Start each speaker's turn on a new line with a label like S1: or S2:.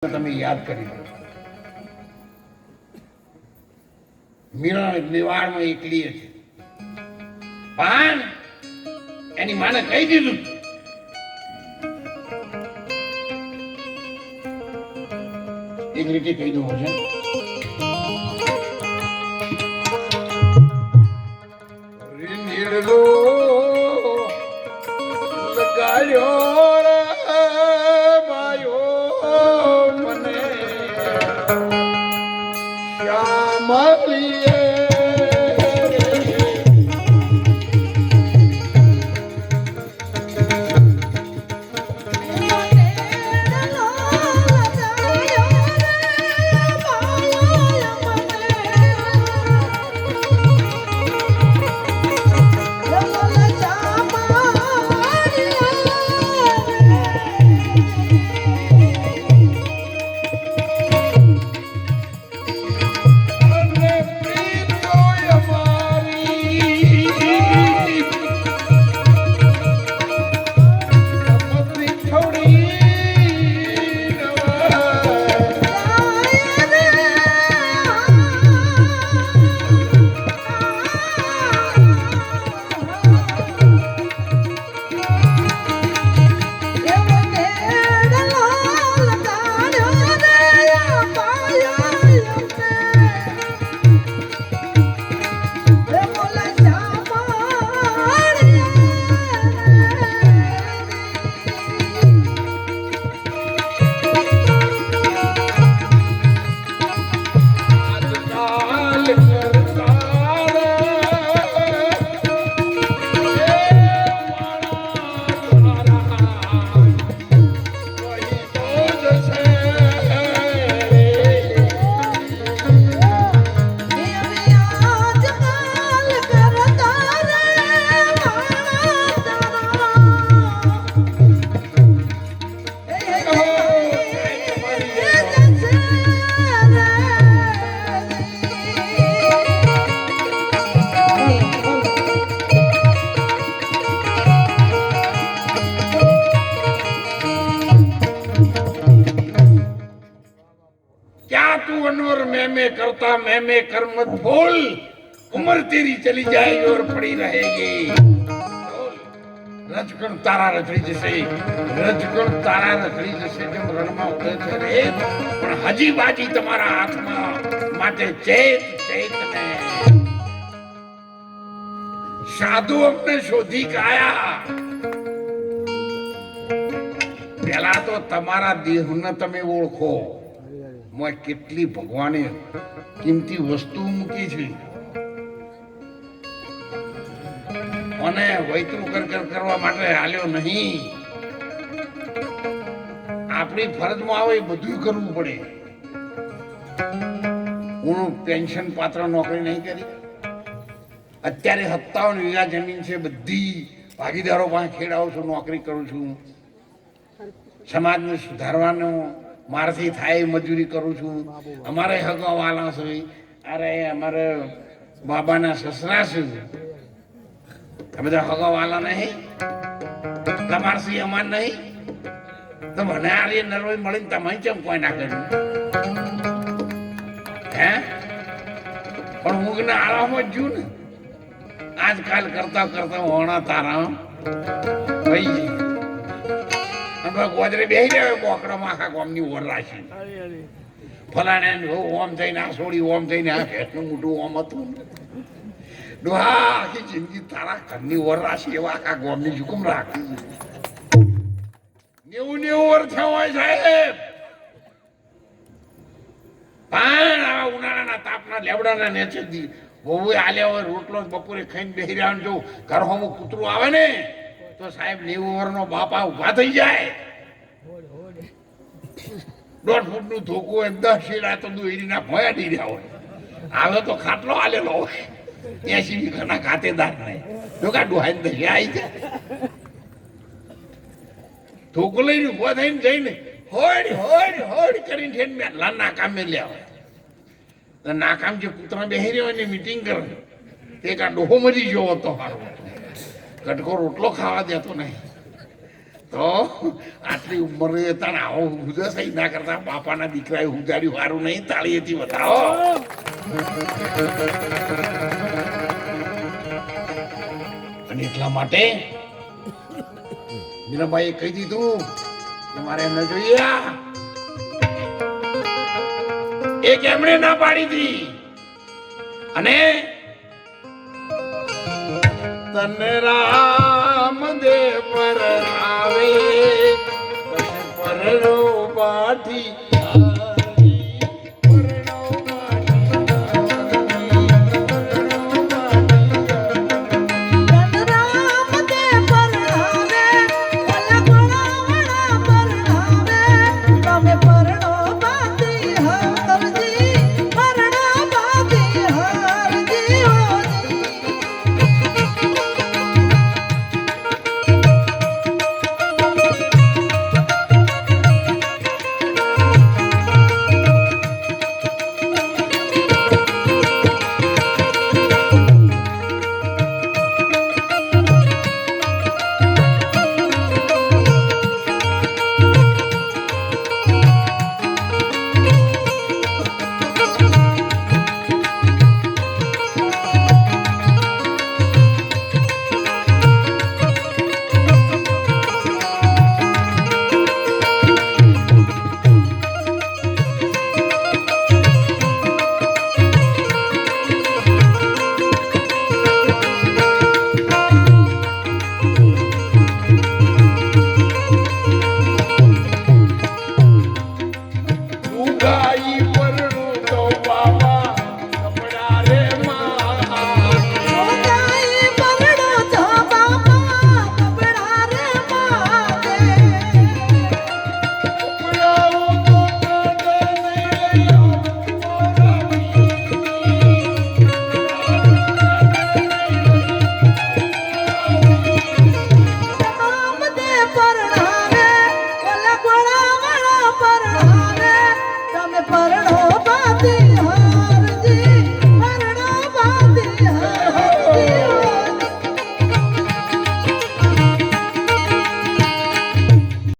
S1: તમે યાદ કરી લો. મીરા નિવાડમાં એકલી છે, પણ એની માને કહી દીધું એક રીતે કહી દઉં છે. લગાડ્યો करता मैं कर मत भूल, उम्र तेरी चली जाएगी और पड़ी रहेगी. रजकण तारा रचड़ी जैसे जब रણમાં ઉડે છે રે, પણ હજી બાજી તમારા હાથમાં, માટે ચેત ને. સાધુ અમને શોધી કાયા, પેલા તો તમારા દેહને તમે ઓળખો. મોય કેટલી ભગવાને કિંમતી વસ્તુ મૂકી છે, અને વૈતરું કરવા માટે હાલ્યો નહીં. આપણી ફરજમાં આવે એ બધું કરવું પડે. હું પેન્શન પાત્ર નોકરી નહીં કરી. અત્યારે 57 વીઘા જમીન છે, બધી ભાગીદારો પાસે ખેડાવું છું, નોકરી કરું છું, સમાજને સુધારવાનો મારાથી થાય મજૂરી કરું છું. અમારે હગવાલા છે, અરે અમારે બાબાના સસરા છે, આ બધા હગવાલા નહીં. તમારે સી અમાર નહીં તો મને આ નરવાઈ મળીને તમે કેમ કોઈ ના કર્યું હે? પણ હું ને આરામ જ છું ને. આજકાલ કરતા હોણા તારા ભાઈ ગોદરે બેસી જાય બોકડામાં આખા ગામની ઓર રાખી. ફલાણે ઓમ થઈને આ છોડી, ઓમ થઈને આ ભેટનું મોટું ઓમ હતું. ડોહા આખી જિંદગી તારા ઘરની ઓર રાખી, એવા આખા ગામની હુકમ રાખી. 90 ઓર થયો હોય સાહેબ, પણ આવા ઉનાળાના તાપના લેવડાના નેચે બહુ આલ્યા હોય રોટલો બપોરે ખાઈને બેસી રહ્યા. જો ઘર હોમું કૂતરું આવે ને તો સાહેબ 90 વર્ષનો બાપા ઉભા થઈ જાય. 1.5 ફૂટનું ધોકું 10 શેડા તો દોરીના ભોયા ડી રહ્યા હોય. આવે તો ખાટલો આલેલો હોય 80 વીઘાના ખાતેદાર ને ડોકા ડોહાઈને દહી આવી જાય. ધોકું લઈને ઉભા થઈને જઈને હોડ કરીને છે મેલા નાકામે લ્યા. નાકામ જે કૂતરા બેહી રહ્યો એની મીટિંગ કરે તે કા ડોહો મરી ગયો હતો. હારો કટકો રોટલો ખાવા દેતો નહીં. તો આટલી ઉંમરે હતા ને આવો હુજે સહી ના કરતા બાપાના દીકરાએ હુજાડ્યું સારું નહીં તાળીએથી બતાવો અને એટલા માટે મીરાબાઈએ કહી દીધું કે મારે ન જોઈએ એક એમણે ના પાડી હતી અને તને રામ દે પર આવે પરણો બાઠી God.